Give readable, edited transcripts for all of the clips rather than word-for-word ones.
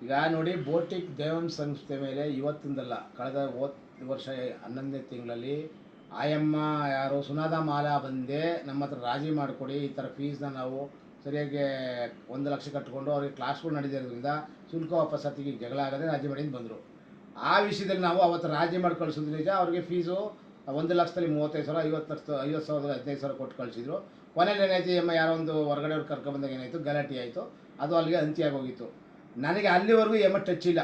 ಈಗ ನೋಡಿ ಬೋಟಿಕ್ ದೇವಂಶ ಸಂಸ್ಥೆ ಮೇಲೆ ಇವತ್ತಿಂದಲ್ಲ ಕಳೆದ ವರ್ಷ 11ನೇ ತಿಂಗಳಲ್ಲಿ ಆಯಮ್ಮ ಯಾರು ಸುನಾದ ಮಾಲಾ ಬಂದೆ ನಮ್ಮ ಹತ್ರ ರಾಜಿ ಮಾಡಿಕೊಡಿ, ಈ ಥರ ಫೀಸ್ನ ನಾವು ಸರಿಯಾಗಿ 1 ಲಕ್ಷ ಕಟ್ಕೊಂಡು ಅವ್ರಿಗೆ ಕ್ಲಾಸ್ಗಳು ನಡೀತಿರೋದ್ರಿಂದ ಶುಲ್ಕ ವಾಪಸ್ಸತ್ತಿಗೆ ಜಗಳ ಆಗದೆ ರಾಜಿ ಮಾಡಿಂದ ಬಂದರು. ಆ ವಿಷಯದಲ್ಲಿ ನಾವು ಅವತ್ತು ರಾಜಿ ಮಾಡಿ ಕಳಿಸಿದ್ರು ನಿಜ. ಅವ್ರಿಗೆ ಫೀಸು 1,35,000 50,000 15,000 ಕೊಟ್ಟು ಕಳಿಸಿದ್ರು. ಕೊನೆಯಲ್ಲಿ ಏನಾಯ್ತು, ಅಮ್ಮ ಯಾರೋ ಒಂದು ಹೊರಗಡೆಯವ್ರು ಕರ್ಕೊಂಬಂದಾಗ ಏನಾಯಿತು, ಗಲಾಟೆ ಆಯಿತು. ಅದು ಅಲ್ಲಿಗೆ ಅಂತ್ಯಾಗೋಗಿತ್ತು. ನನಗೆ ಅಲ್ಲಿವರೆಗೂ ಟಚ್ ಇಲ್ಲ.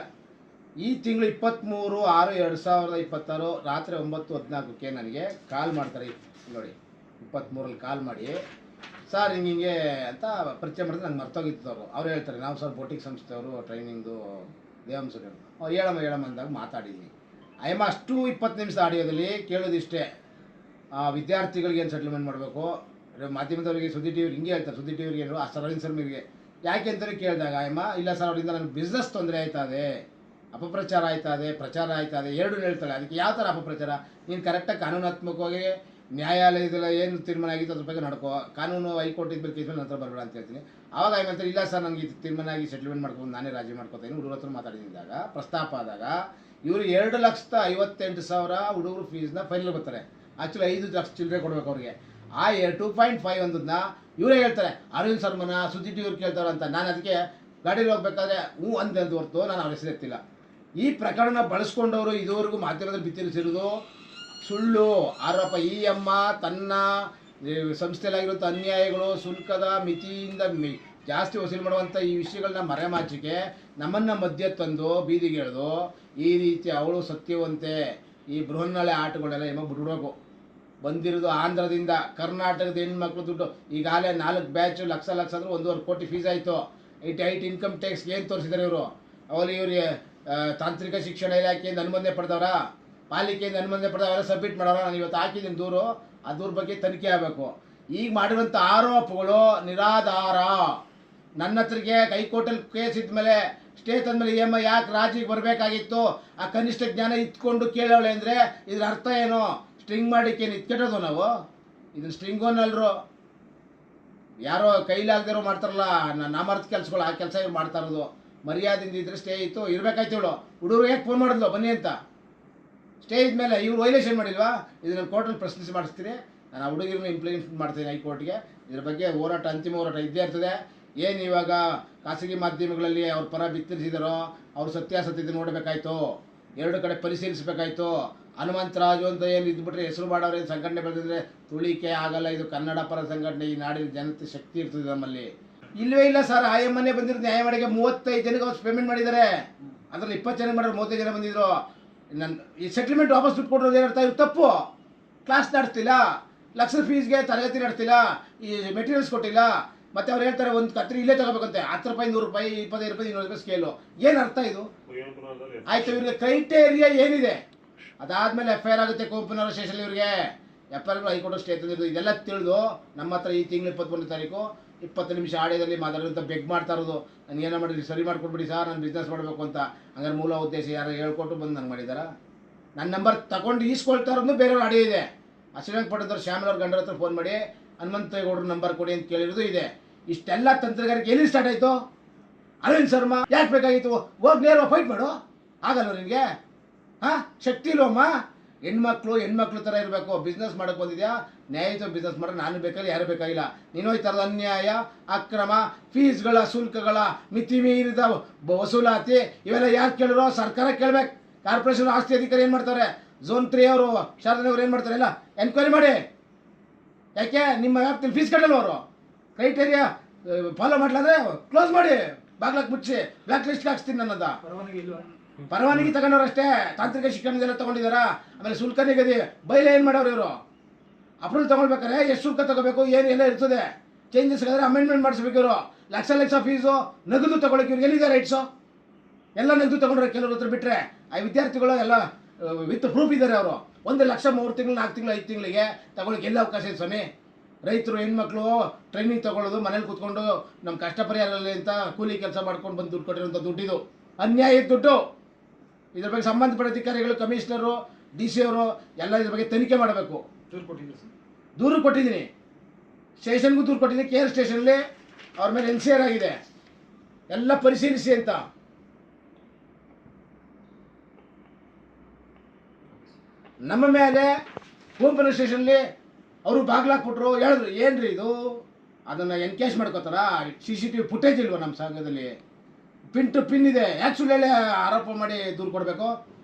ಈ ತಿಂಗಳು 23/6/2026 ರಾತ್ರಿ 9:14ಕ್ಕೆ ನನಗೆ ಕಾಲ್ ಮಾಡ್ತಾರೆ. ನೋಡಿ 23ರಲ್ಲಿ ಕಾಲ್ ಮಾಡಿ, ಸರ್ ಹಿಂಗೆ ಅಂತ ಪರಿಚಯ ಮಾಡಿದ್ರೆ ನಂಗೆ ಮರ್ತೋಗಿತ್ತು. ಅವ್ರು ಹೇಳ್ತಾರೆ, ನಾವು ಸರ್ ಬೋಟಿಕ್ ಸಂಸ್ಥೆಯವರು ಟ್ರೈನಿಂಗ್ದು ದೇವಂಸರು. ಹೇಳಮ್ಮ ಅಂದಾಗ ಮಾತಾಡಿದ್ದೀನಿ. ಅಯ್ಯಮ್ಮ ಅಷ್ಟು 20 ನಿಮಿಷ ಆಡಿಯೋದಲ್ಲಿ ಕೇಳೋದಿಷ್ಟೇ, ವಿದ್ಯಾರ್ಥಿಗಳಿಗೆ ಏನು ಸೆಟ್ಲ್ಮೆಂಟ್ ಮಾಡಬೇಕು, ಮಾಧ್ಯಮದವರಿಗೆ ಸುದ್ದಿ ಟಿ ವಿಗೆ ಹಿಂಗೆ ಹೇಳ್ತಾರೆ, ಸುದ್ದಿ ಟಿ ವಿಗೆ ಏನು ಆ ಸರವಿನ್ ಸರ್ಮಿಗೆ ಯಾಕೆ ಅಂತಲೇ ಕೇಳಿದಾಗ ಅಯ್ಯಮ್ಮ ಇಲ್ಲ ಸರ್ ಅವರಿಂದ ನನಗೆ ಬಿಸ್ನೆಸ್ ತೊಂದರೆ ಆಯ್ತದೆ, ಅಪಪ್ರಚಾರ ಆಯ್ತದೆ, ಪ್ರಚಾರ ಆಯ್ತದೆ, ಎರಡೂ ಹೇಳ್ತಾಳೆ. ಅದಕ್ಕೆ ಯಾವ ಥರ ಅಪಪ್ರಚಾರ? ನೀನು ಕರೆಕ್ಟಾಗಿ ಕಾನೂನಾತ್ಮಕವಾಗಿ ನ್ಯಾಯಾಲಯದಲ್ಲಿ ಏನು ತೀರ್ಮಾನ ಆಗಿತ್ತು ಅದ್ರ ಬಗ್ಗೆ ನಡ್ಕೋ, ಕಾನೂನು ಹೈಕೋರ್ಟ್ ಇದ್ಮೇಲೆ ಕೇಸ್ ಮೇಲೆ ನಂತರ ಬರಬೇಡ ಅಂತ ಹೇಳ್ತೀನಿ. ಆವಾಗ ಅಯ್ಯಮ್ಮ ಇಲ್ಲ ಸರ್ ನನಗೆ ಇದು ತೀರ್ಮಾನ ಆಗಿ ಸೆಟ್ಲ್ಮೆಂಟ್ ಮಾಡ್ಕೊಂಡು ನಾನೇ ರಾಜಿ ಮಾಡ್ಕೊತೀನಿ ಹುಡುಗರ ಹತ್ರ ಮಾತಾಡಿದಾಗ ಪ್ರಸ್ತಾಪ ಆದಾಗ ಇವರು 2,58,000 ಹುಡುಗರು ಫೀಸ್ನ ಫೈನಲ್ ಬರ್ತಾರೆ. ಆ್ಯಕ್ಚುಲಿ 5 ಲಕ್ಷ ಚಿಲ್ಲರೆ ಕೊಡಬೇಕು ಅವ್ರಿಗೆ. ಆ 2.5 ಒಂದನ್ನ ಇವರೇ ಹೇಳ್ತಾರೆ, ಅರವಿಂದ್ ಶರ್ಮನ ಸುದ್ದಿ ಟಿ ಇವ್ರು ಕೇಳ್ತಾರೆ ಅಂತ. ನಾನು ಅದಕ್ಕೆ ಗಾಡೀಲಿ ಹೋಗ್ಬೇಕಾದ್ರೆ ಹ್ಞೂ ಅಂದಂತ ಹೊರತು ನಾನು ಅವ್ರ ಹೆಸರು ಎತ್ತಿಲ್ಲ. ಈ ಪ್ರಕರಣ ಬಳಸ್ಕೊಂಡವರು ಇದುವರೆಗೂ ಮಾಧ್ಯಮದಲ್ಲಿ ಬಿತ್ತರಿಸಿರೋದು ಸುಳ್ಳು ಆರೋಪ. ಈ ಅಮ್ಮ ತನ್ನ ಸಂಸ್ಥೆಯಲ್ಲಾಗಿರುವಂಥ ಅನ್ಯಾಯಗಳು, ಶುಲ್ಕದ ಮಿತಿಯಿಂದ ಜಾಸ್ತಿ ವಸೂಲಿ ಮಾಡುವಂಥ ಈ ವಿಷಯಗಳನ್ನ ಮರೆಮಾಚಿಕೆ ನಮ್ಮನ್ನು ಮಧ್ಯ ತಂದು ಬೀದಿಗೆ ಎಳೆದು ಈ ರೀತಿ ಅವಳು ಸತ್ಯವಂತೆ ಈ ಬೃಹನ್ನಳೆ ಆಟಗಳೆಲ್ಲ ಬಿಡ್ಬೇಕು. ಬಂದಿರೋದು ಆಂಧ್ರದಿಂದ, ಕರ್ನಾಟಕದ ಹೆಣ್ಮಕ್ಳು ದುಡ್ಡು ಈಗಾಗಲೇ 4 ಬ್ಯಾಚ್ ಲಕ್ಷ ಅಂದ್ರೆ 1.5 ಕೋಟಿ ಫೀಸ್ ಆಯಿತು. 8 ಇನ್ಕಮ್ ಟ್ಯಾಕ್ಸ್ಗೆ ಏನು ತೋರಿಸಿದ್ದಾರೆ ಇವರು? ಅವಲ್ಲಿ ಇವ್ರಿಗೆ ತಾಂತ್ರಿಕ ಶಿಕ್ಷಣ ಇಲಾಖೆಯಿಂದ ಅನುಮೋದನೆ ಪಡೆದವರ, ಪಾಲಿಕೆಯಿಂದ ಅನುಮೋದನೆ ಪಡೆದವರೆಲ್ಲ ಸಬ್ಮಿಟ್ ಮಾಡೋರ. ನಾನು ಇವತ್ತು ಹಾಕಿದ್ದೀನಿ ದೂರು, ಆ ದೂರ ಬಗ್ಗೆ ತನಿಖೆ ಆಗಬೇಕು. ಈಗ ಮಾಡಿರುವಂಥ ಆರೋಪಗಳು ನಿರಾಧಾರ. ನನ್ನ ಹತ್ರಕ್ಕೆ ಹೈಕೋರ್ಟಲ್ಲಿ ಕೇಸ್ ಇದ್ಮೇಲೆ ಸ್ಟೇ ತಂದಮೇಲೆ ಈ ಅಮ್ಮ ಯಾಕೆ ರಾಜಿಗೆ ಬರಬೇಕಾಗಿತ್ತು? ಆ ಕನಿಷ್ಠ ಜ್ಞಾನ ಇತ್ಕೊಂಡು ಕೇಳೋಳೆ ಅಂದರೆ ಇದ್ರ ಅರ್ಥ ಏನು? ಸ್ಟ್ರಿಂಗ್ ಮಾಡಿಕ್ಕೇನು ಇತ್ಕೆಟ್ಟೋದು ನಾವು? ಇದನ್ನು ಸ್ಟ್ರಿಂಗೋನಲ್ರು ಯಾರೋ ಕೈಲಾಗದಿರೋ ಮಾಡ್ತಾರಲ್ಲ ನಾಮರ್ಥ ಕೆಲಸಗಳು, ಆ ಕೆಲಸ ಇವ್ರು ಮಾಡ್ತಾ ಇರೋದು. ಮರ್ಯಾದಿಂದ ಇದ್ರೆ ಸ್ಟೇ ಇತ್ತು ಇರಬೇಕಾಯ್ತು. ಇವಳು ಹುಡುಗರು ಯಾಕೆ ಫೋನ್ ಮಾಡಿದ್ಲು ಬನ್ನಿ ಅಂತ? ಸ್ಟೇ ಇದ್ಮೇಲೆ ಇವ್ರು ವೈಲೇಷನ್ ಮಾಡಿಲ್ವಾ? ಇದನ್ನು ಕೋರ್ಟಲ್ಲಿ ಪ್ರಶ್ನಿಸಿ ಮಾಡಿಸ್ತೀನಿ. ನಾನು ಆ ಹುಡುಗಿರನ್ನ ಇಂಪ್ಲಿಮೆಂಟ್ ಮಾಡ್ತೀನಿ ಹೈಕೋರ್ಟ್ಗೆ. ಇದ್ರ ಬಗ್ಗೆ ಹೋರಾಟ, ಅಂತಿಮ ಹೋರಾಟ ಇದ್ದೇ ಇರ್ತದೆ. ಏನು ಇವಾಗ ಖಾಸಗಿ ಮಾಧ್ಯಮಗಳಲ್ಲಿ ಅವ್ರ ಪರ ಬಿತ್ತರಿಸಿದಾರೋ ಅವ್ರು ಸತ್ಯಾಸತ್ಯತೆ ನೋಡಬೇಕಾಯ್ತು, 2 ಕಡೆ ಪರಿಶೀಲಿಸಬೇಕಾಯ್ತು. ಹನುಮಂತರಾಜು ಅಂತ ಏನು ಇದ್ಬಿಟ್ರೆ ಹೆಸರು ಮಾಡೋರು ಏನು ಸಂಘಟನೆ ಬೆಳೆದಿದ್ರೆ ತುಳಿಕೆ ಆಗಲ್ಲ. ಇದು ಕನ್ನಡ ಪರ ಸಂಘಟನೆ, ಈ ನಾಡಿನ ಜನತೆ ಶಕ್ತಿ ಇರ್ತದೆ ನಮ್ಮಲ್ಲಿ. ಇಲ್ಲವೇ ಇಲ್ಲ ಸರ್. ಆಯಮ್ಮನೆ ಬಂದಿರೋ ನ್ಯಾಯ ಮಾಡಿಗೆ 35 ಜನಕ್ಕೆ ಅವ್ರು ಪೇಮೆಂಟ್ ಮಾಡಿದ್ದಾರೆ. ಅದರಲ್ಲಿ 20 ಜನ ಮಾಡಿದ್ರು, 35 ಜನ ಬಂದಿದ್ರು. ನನ್ನ ಈ ಸೆಟ್ಲ್ಮೆಂಟ್ ವಾಪಸ್ ದುಡ್ಡು ಕೊಡೋದು ಏನರ್ಥ? ಇವ್ರು ತಪ್ಪು. ಕ್ಲಾಸ್ ನಡೆಸ್ತಿಲ್ಲ, ಲಕ್ಷ ಫೀಸ್ಗೆ ತರಗತಿ ನಡೆಸ್ತಿಲ್ಲ, ಈ ಮೆಟೀರಿಯಲ್ಸ್ ಕೊಟ್ಟಿಲ್ಲ. ಮತ್ತೆ ಅವ್ರು ಹೇಳ್ತಾರೆ ಒಂದು ಕತ್ರಿ ಇಲ್ಲೇ ತಗೋಬೇಕಂತೆ, 10 ರೂಪಾಯಿ, 100 ರೂಪಾಯಿ, 25 ರೂಪಾಯಿ, 200 ರೂಪಾಯಿ ಸ್ಕೇಲು. ಏನು ಅರ್ಥ ಇದು? ಆಯ್ತು, ಇವ್ರಿಗೆ ಕ್ರೈಟೇರಿಯಾ ಏನಿದೆ? ಅದಾದಮೇಲೆ FIR ಆಗುತ್ತೆ ಕೋಪನವರ ಸ್ಟೇಷನ್. ಇವ್ರಿಗೆ FIR ಹೈಕೋರ್ಟ್ ಸ್ಟೇ ತಂದಿರೋದು. ಇದೆಲ್ಲ ತಿಳಿದು ನಮ್ಮ ಹತ್ರ ಈ ತಿಂಗಳು 21ನೇ ತಾರೀಕು 20 ನಿಮಿಷ ಆಡಿಯೋದಲ್ಲಿ ಮಾತಾಡೋದಂತ ಬೆಗ್ ಮಾಡ್ತಾ ಇರೋದು. ನನಗೆ ಏನೋ ಮಾಡಿರಿ ಸರಿ ಮಾಡ್ಕೊಡ್ಬಿಡಿ ಸರ್, ನಾನು ಬಿಸ್ನೆಸ್ ಮಾಡಬೇಕು ಅಂತ. ಹಂಗಾರೆ ಮೂಲ ಉದ್ದೇಶ ಯಾರು ಹೇಳ್ಕೊಟ್ಟು ಬಂದು ನಂಗೆ ಮಾಡಿದಾರ? ನನ್ನ ನಂಬರ್ ತಗೊಂಡು ಈಸ್ಕೊಳ್ತಾ ಇರೋದು ಬೇರೆಯವ್ರು ಆಡಿಯೋ ಇದೆ. ಶ್ರೀರಂಗಪಟ್ಟಣದವ್ರು ಶ್ಯಾಮಲವ್ರ ಗಂಡರ ಹತ್ರ ಫೋನ್ ಮಾಡಿ ಹನುಮಂತೇಗೌಡರ ನಂಬರ್ ಕೊಡಿ ಅಂತ ಕೇಳಿರೋದು ಇದೆ. ಇಷ್ಟೆಲ್ಲ ತಂತ್ರಗಾರಿಕೆ ಎಲ್ಲಿ ಸ್ಟಾರ್ಟ್ ಆಯಿತು? ಅರವಿಂದ್ ಶರ್ಮಾ ಯಾಕೆ ಬೇಕಾಗಿತ್ತು? ಹೋಗಿ ನೇರವಾಗಿ ಫೈಟ್ ಮಾಡು, ಆಗಲ್ಲ ನಿನಗೆ? ಹಾಂ, ಶಕ್ತಿ ಇಲ್ವಮ್ಮ? ಹೆಣ್ಮಕ್ಳು ಥರ ಇರಬೇಕು. ಬಿಸ್ನೆಸ್ ಮಾಡೋಕ್ಕೆ ಬಂದಿದ್ಯಾ, ನ್ಯಾಯಯುತ ಬಿಸ್ನೆಸ್ ಮಾಡೋದು. ನಾನು ಬೇಕಾದ್ರೆ ಯಾರು ಬೇಕಾಗಿಲ್ಲ. ನೀನು ಈ ಥರದ ಅನ್ಯಾಯ, ಅಕ್ರಮ, ಫೀಸ್ಗಳ, ಶುಲ್ಕಗಳ ಮಿತಿ ಮೀರಿದ ವಸೂಲಾತಿ ಇವೆಲ್ಲ ಯಾರು ಕೇಳಿರೋ? ಸರ್ಕಾರ ಕೇಳಬೇಕು. ಕಾರ್ಪೊರೇಷನ್ ಆಸ್ತಿ ಅಧಿಕಾರಿ ಏನು ಮಾಡ್ತಾರೆ? ಝೋನ್ 3 ಅವರು, ಶಾರದನವರು ಏನು ಮಾಡ್ತಾರೆ? ಎಲ್ಲ ಎನ್ಕ್ವೈರಿ ಮಾಡಿ. ಯಾಕೆ ನಿಮ್ಮ ವ್ಯಾಪ್ತಿಯಲ್ಲಿ ಫೀಸ್ ಕಟ್ಟಲ್ಲ ಅವರು? ಕ್ರೈಟೇರಿಯಾ ಫಾಲೋ ಮಾಡಲಾದ್ರೆ ಕ್ಲೋಸ್ ಮಾಡಿ, ಬಾಗ್ಲಕ್ಕೆ ಮುಚ್ಚಿ ಬ್ಲ್ಯಾಕ್ ಲಿಸ್ಟ್ಗೆ ಹಾಕ್ಸ್ತೀನಿ ನನ್ನದ. ಪರವಾನಗಿ ತಗೊಂಡವ್ರು ಅಷ್ಟೇ. ತಾಂತ್ರಿಕ ಶಿಕ್ಷಣದೆಲ್ಲ ತೊಗೊಂಡಿದ್ದಾರಾ? ಆಮೇಲೆ ಶುಲ್ಕ ನಿಗದಿ ಬೈಲೆ ಏನು ಮಾಡೋರು ಇವರು? ಅಪ್ರೂವಲ್ ತೊಗೊಳ್ಬೇಕಾರೆ ಎಷ್ಟು ಶುಲ್ಕ ತಗೋಬೇಕು, ಏನು ಎಲ್ಲ ಇರ್ತದೆ. ಚೇಂಜಸ್ ಆಗಿದ್ರೆ ಅಮೆಂಡ್ಮೆಂಟ್ ಮಾಡಿಸ್ಬೇಕು. ಇವರು ಲಕ್ಷ ಫೀಸು ನಗದು ತೊಗೊಳಕ್ಕೆ ಇವ್ರಿಗೆ ಎಲ್ಲಿದೆ ರೈಟ್ಸು? ಎಲ್ಲ ನಗದು ತೊಗೊಂಡ್ರೆ ಕೆಲವ್ರ ಹತ್ರ ಬಿಟ್ಟರೆ. ಆ ವಿದ್ಯಾರ್ಥಿಗಳು ಎಲ್ಲ ವಿತ್ ಪ್ರೂಫ್ ಇದ್ದಾರೆ. ಅವರು 1 ಲಕ್ಷ 3 ತಿಂಗಳು 4 ತಿಂಗಳು 5 ತಿಂಗಳಿಗೆ ತಗೊಳ್ಳೋಕೆ ಎಲ್ಲ ಅವಕಾಶ ಇದೆ ಸ್ವಾಮಿ. ರೈತರು ಹೆಣ್ಮಕ್ಳು ಟ್ರೈನಿಂಗ್ ತೊಗೊಳ್ಳೋದು, ಮನೇಲಿ ಕೂತ್ಕೊಂಡು ನಮ್ಮ ಕಷ್ಟ ಪರಿಹಾರದಲ್ಲಿ ಅಂತ ಕೂಲಿ ಕೆಲಸ ಮಾಡ್ಕೊಂಡು ಬಂದು ದುಡ್ಡು ಕೊಟ್ಟಿರೋಂಥ ದುಡ್ಡಿದು ಅನ್ಯಾಯದ ದುಡ್ಡು. ಇದ್ರ ಬಗ್ಗೆ ಸಂಬಂಧಪಟ್ಟ ಅಧಿಕಾರಿಗಳು, ಕಮಿಷನರು, DC ಅವರು ಎಲ್ಲ ಇದ್ರ ಬಗ್ಗೆ ತನಿಖೆ ಮಾಡಬೇಕು. ದೂರು ಕೊಟ್ಟಿದ್ದೀನಿ, ಸ್ಟೇಷನ್ಗೂ ದೂರು ಕೊಟ್ಟಿದ್ದೀನಿ. KR ಸ್ಟೇಷನಲ್ಲಿ ಅವ್ರ ಮೇಲೆ NCR ಆಗಿದೆ. ಎಲ್ಲ ಪರಿಶೀಲಿಸಿ ಅಂತ. ನಮ್ಮ ಮೇಲೆ ಪೊಲೀಸ್ ಸ್ಟೇಷನ್ಲಿ ಅವರು ಬಾಗ್ಲಾಕ್ಬಿಟ್ರು, ಹೇಳಿದ್ರು ಏನ್ರಿ ಇದು, ಅದನ್ನು ಎನ್ಕೇಶ್ ಮಾಡ್ಕೋತಾರ, CCTV ಫುಟೇಜ್ ಇಲ್ವ ನಮ್ಮ ಸಂಘದಲ್ಲಿ, ಪಿನ್ ಟು ಪಿನ್ ಇದೆ, ಯಾಕೆ ಸುಳ್ಳು ಆರೋಪ ಮಾಡಿ ದೂರು ಕೊಡಬೇಕು?